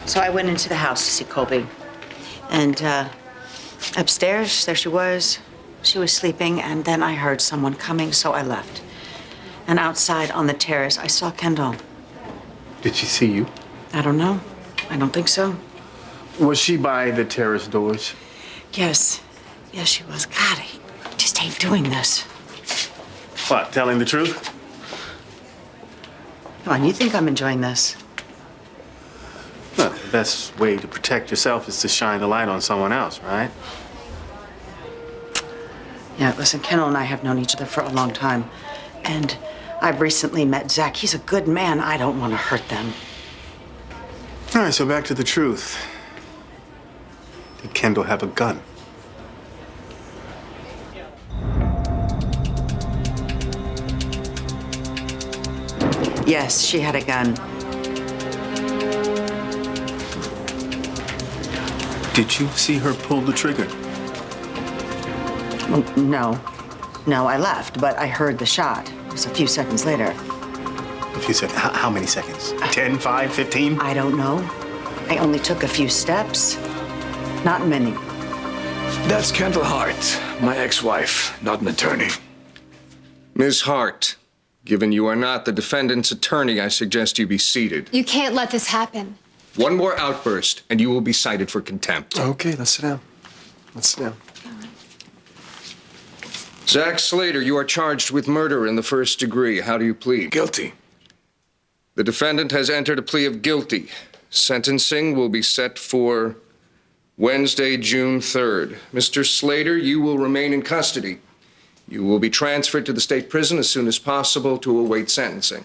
So I went into the house to see Colby. And upstairs, there she was. She was sleeping, and then I heard someone coming, so I left. And outside on the terrace, I saw Kendall. Did she see you? I don't know. I don't think so. Was she by the terrace doors? Yes. Yes, she was. God, I just hate doing this. What, telling the truth? Come on, you think I'm enjoying this? Well, the best way to protect yourself is to shine the light on someone else, right? Yeah, listen, Kendall and I have known each other for a long time. And I've recently met Zach. He's a good man. I don't want to hurt them. All right, so back to the truth. Did Kendall have a gun? Yes, she had a gun. Did you see her pull the trigger? Well, no. No, I left, but I heard the shot. It was a few seconds later. A few seconds. How many seconds? 10, 5, 15? I don't know. I only took a few steps. Not many. That's Kendall Hart, my ex-wife, not an attorney. Ms. Hart, given you are not the defendant's attorney, I suggest you be seated. You can't let this happen. One more outburst, and you will be cited for contempt. Okay, let's sit down. Let's sit down. Zach Slater, you are charged with murder in the first degree. How do you plead? Guilty. The defendant has entered a plea of guilty. Sentencing will be set for Wednesday, June 3rd. Mr. Slater, you will remain in custody. You will be transferred to the state prison as soon as possible to await sentencing.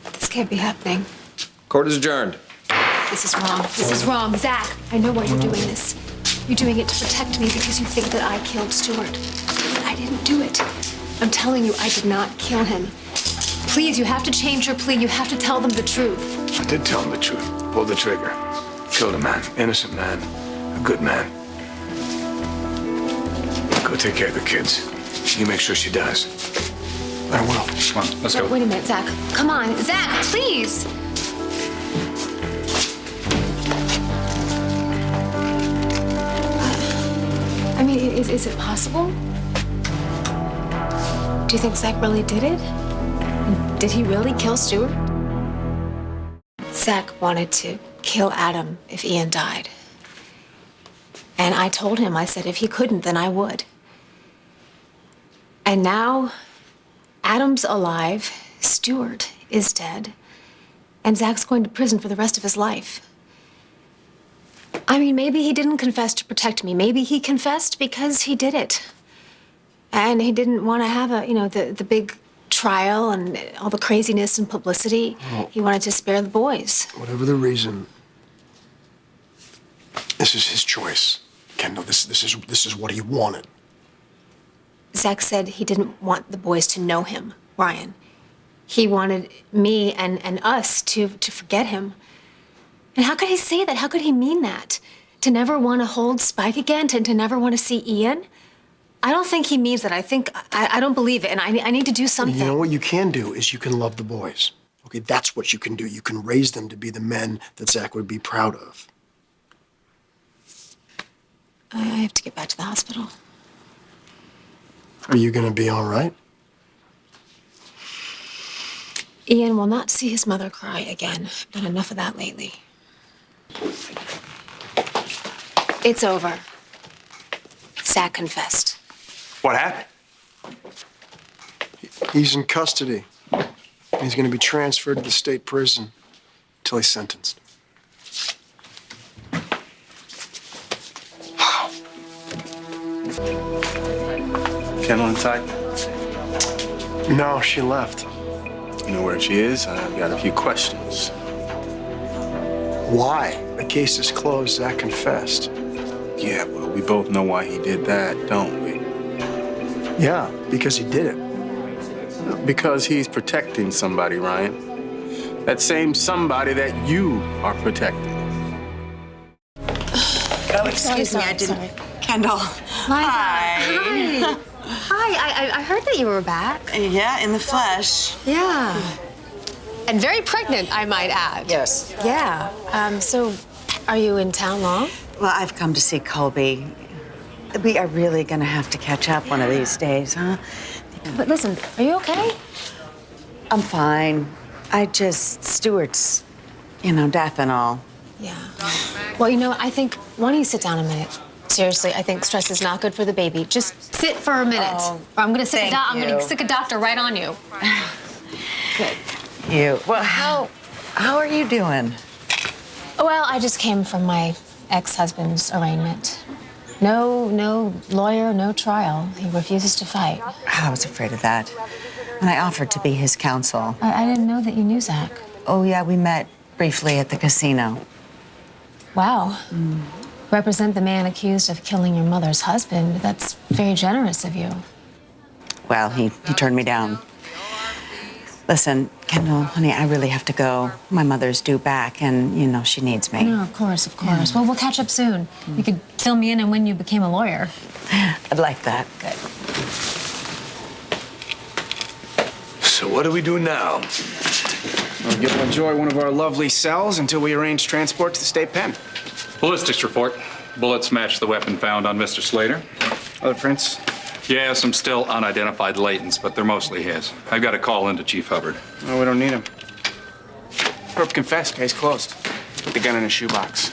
This can't be happening. Court is adjourned. This is wrong. This is wrong. Zach, I know why you're doing this. You're doing it to protect me because you think that I killed Stuart. But I didn't do it. I'm telling you, I did not kill him. Please, you have to change your plea. You have to tell them the truth. I did tell him the truth. Pulled the trigger. Killed a man. Innocent man. A good man. Go take care of the kids. You make sure she does. I will. Come on, let's go. Wait a minute, Zach. Come on. Zach, please. I mean, is it possible? Do you think Zach really did it? Did he really kill Stuart? Zach wanted to kill Adam if Ian died. And I told him, I said, if he couldn't, then I would. And now, Adam's alive, Stuart is dead, and Zach's going to prison for the rest of his life. I mean, maybe he didn't confess to protect me. Maybe he confessed because he did it. And he didn't want to have the big trial and all the craziness and publicity. Well, he wanted to spare the boys. Whatever the reason, this is his choice. Kendall, this is what he wanted. Zach said he didn't want the boys to know him, Ryan. He wanted me and us to forget him. And how could he say that? How could he mean that? To never want to hold Spike again? To never want to see Ian? I don't think he means that. I don't believe it, and I need to do something. You know what you can do is you can love the boys. Okay, that's what you can do. You can raise them to be the men that Zach would be proud of. I have to get back to the hospital. Are you gonna be all right? Ian will not see his mother cry again. I've done enough of that lately. It's over. Zach confessed. What happened? He's in custody. He's gonna be transferred to the state prison until he's sentenced. Wow. Kendall inside? No, she left. You know where she is? I've got a few questions. Why? The case is closed. Zach confessed. Yeah, well, we both know why he did that, don't we? Yeah, because he did it. Because he's protecting somebody, Ryan. That same somebody that you are protecting. Oh, excuse me, I didn't. Sorry. Kendall. Liza. Hi. Hi, I heard that you were back. Yeah, in the flesh. Yeah. And very pregnant, I might add. Yes. Yeah. So, are you in town long? Well, I've come to see Colby. We are really gonna have to catch up one of these days, huh? But listen, are you okay? I'm fine. Stuart's, death and all. Yeah. Well, I think, why don't you sit down a minute? Seriously, I think stress is not good for the baby. Just sit for a minute. Oh, or I'm gonna thank I'm gonna you. stick a doctor right on you. Good. Well, how are you doing? Well, I just came from my ex-husband's arraignment. No lawyer, no trial. He refuses to fight. I was afraid of that. And I offered to be his counsel. I didn't know that you knew Zach. Oh, yeah, we met briefly at the casino. Wow. Represent the man accused of killing your mother's husband. That's very generous of you. Well, he turned me down. Listen, Kendall, honey, I really have to go. My mother's due back, and, she needs me. No, of course. Well, we'll catch up soon. You could fill me in on when you became a lawyer. I'd like that. Good. So what do we do now? Well, you'll enjoy one of our lovely cells until we arrange transport to the state pen. Ballistics report. Bullets match the weapon found on Mr. Slater. Other prints? Yeah, some still unidentified latents, but they're mostly his. I've got a call into Chief Hubbard. No, we don't need him. Perp confessed, case closed. Put the gun in a shoebox.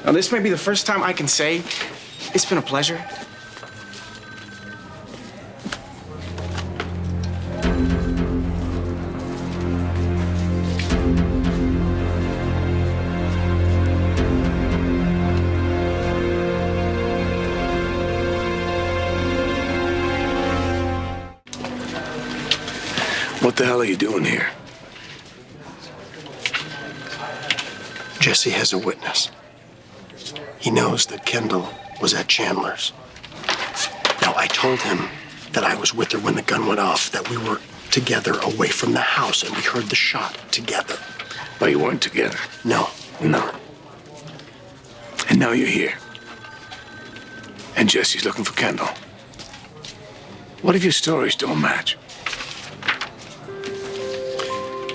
Now, this may be the first time I can say it's been a pleasure. What the hell are you doing here? Jesse has a witness. He knows that Kendall was at Chandler's. Now, I told him that I was with her when the gun went off, that we were together away from the house, and we heard the shot together. But you weren't together. No. No. And now you're here. And Jesse's looking for Kendall. What if your stories don't match?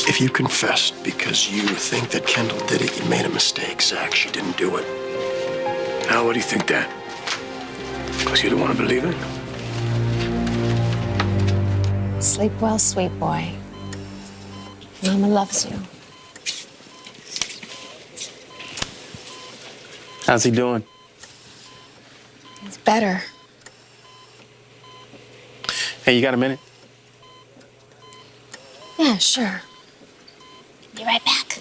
If you confessed because you think that Kendall did it, you made a mistake, Zach. She didn't do it. Now, what do you think that? Because you don't want to believe it? Sleep well, sweet boy. Mama loves you. How's he doing? It's better. Hey, you got a minute? Yeah, sure. Be right back.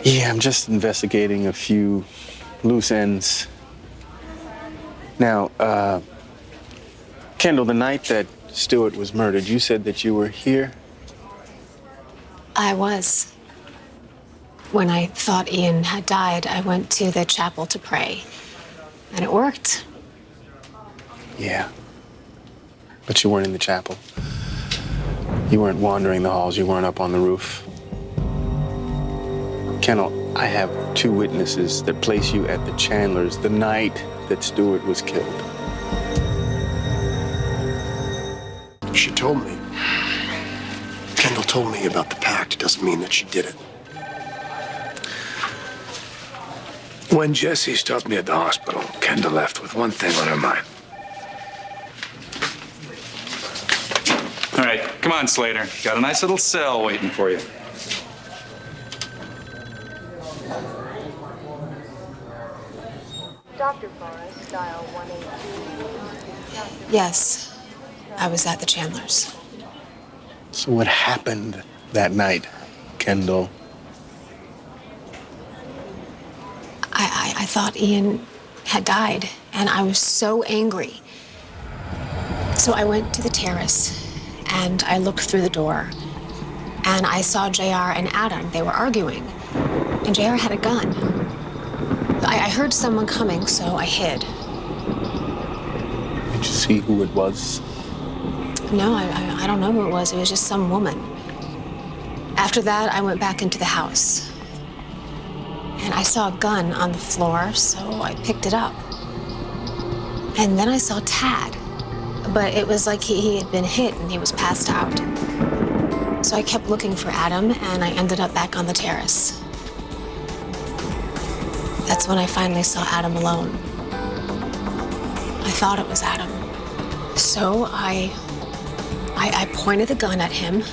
Yeah, I'm just investigating a few loose ends. Now, Kendall, the night that Stewart was murdered, you said that you were here? I was. When I thought Ian had died, I went to the chapel to pray. And it worked. Yeah. But you weren't in the chapel. You weren't wandering the halls. You weren't up on the roof. Kendall, I have two witnesses that place you at the Chandlers the night that Stewart was killed. She told me. Kendall told me about the pact. It doesn't mean that she did it. When Jesse stopped me at the hospital, Kendall left with one thing on her mind. All right, come on, Slater. Got a nice little cell waiting for you. Dr. Forrest, dial 182. Yes, I was at the Chandlers. So what happened that night, Kendall? I thought Ian had died, and I was so angry. So I went to the terrace, and I looked through the door, and I saw JR and Adam. They were arguing, and JR had a gun. I heard someone coming, so I hid. Did you see who it was? No, I don't know who it was. It was just some woman. After that, I went back into the house. And I saw a gun on the floor, so I picked it up. And then I saw Tad. but it was like he had been hit and he was passed out. So I kept looking for Adam, and I ended up back on the terrace. That's when I finally saw Adam alone. I thought it was Adam. So I pointed the gun at him,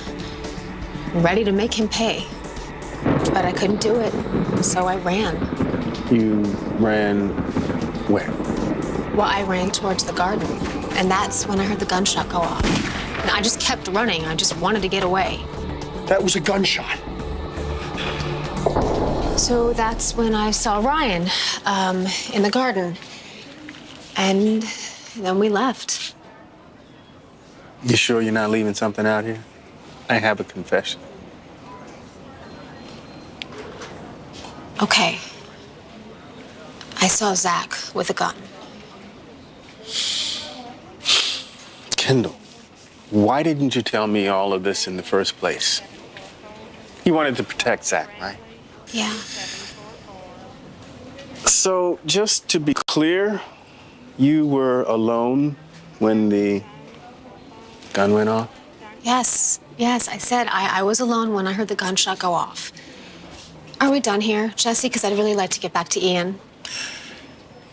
ready to make him pay. But I couldn't do it, so I ran. You ran where? Well, I ran towards the garden, and that's when I heard the gunshot go off. And I just kept running. I just wanted to get away. That was a gunshot. So that's when I saw Ryan in the garden. And then we left. You sure you're not leaving something out here? I have a confession. Okay. I saw Zach with a gun. Kendall, why didn't you tell me all of this in the first place? You wanted to protect Zach, right? Yeah. So, just to be clear, you were alone when the gun went off? Yes, I said I was alone when I heard the gunshot go off. Are we done here, Jesse? Because I'd really like to get back to Ian.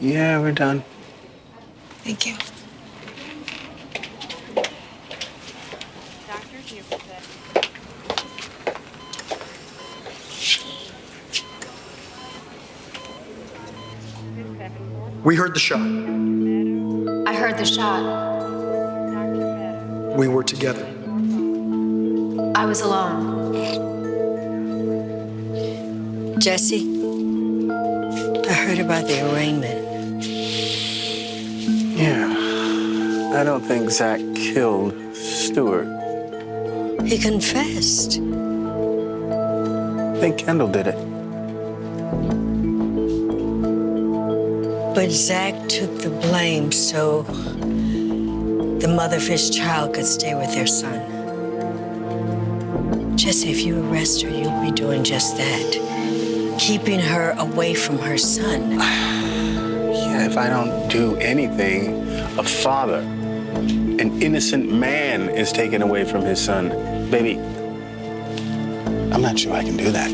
Yeah, we're done. Thank you. We heard the shot. I heard the shot. We were together. I was alone. Jesse, I heard about the arraignment. Yeah. I don't think Zach killed Stewart. He confessed. I think Kendall did it. But Zach took the blame so the mother of his child could stay with their son. Jesse, if you arrest her, you'll be doing just that. Keeping her away from her son. Yeah, if I don't do anything, a father, an innocent man is taken away from his son. Baby, I'm not sure I can do that.